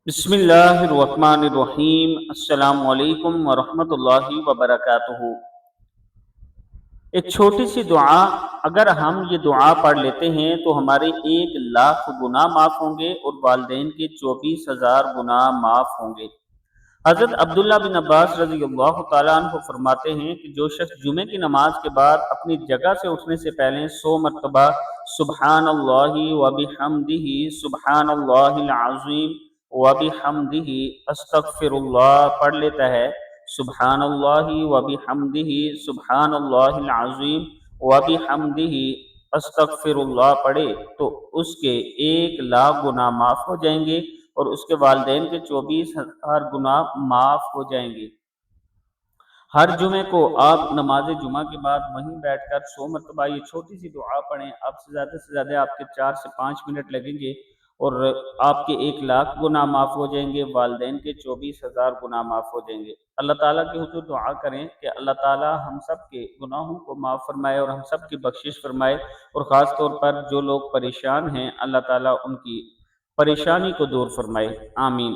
بسم اللہ الرحمن الرحیم۔ السلام علیکم ورحمۃ اللہ وبرکاتہ۔ ایک چھوٹی سی دعا، اگر ہم یہ دعا پڑھ لیتے ہیں تو ہمارے 1,00,000 گناہ معاف ہوں گے اور والدین کے 24,000 گناہ معاف ہوں گے۔ حضرت عبداللہ بن عباس رضی اللہ تعالیٰ عنہ فرماتے ہیں کہ جو شخص جمعے کی نماز کے بعد اپنی جگہ سے اٹھنے سے پہلے 100 مرتبہ سبحان اللہ وبحمدہ سبحان اللہ العظیم وبحمدہ استغفر اللہ پڑھ لیتا ہے، سبحان اللہ وبحمدہ سبحان اللہ العظیم وبحمدہ استغفر اللہ پڑھے تو اس کے 1,00,000 گناہ معاف ہو جائیں گے اور اس کے والدین کے 24,000 گناہ معاف ہو جائیں گے۔ ہر جمعے کو آپ نماز جمعہ کے بعد وہیں بیٹھ کر 100 مرتبہ یہ چھوٹی سی دعا پڑھیں۔ آپ سے زیادہ آپ کے 4 سے 5 منٹ لگیں گے اور آپ کے 1,00,000 گناہ معاف ہو جائیں گے، والدین کے 24,000 گناہ معاف ہو جائیں گے۔ اللہ تعالیٰ کے حضور دعا کریں کہ اللہ تعالیٰ ہم سب کے گناہوں کو معاف فرمائے اور ہم سب کی بخشش فرمائے، اور خاص طور پر جو لوگ پریشان ہیں اللہ تعالیٰ ان کی پریشانی کو دور فرمائے، آمین۔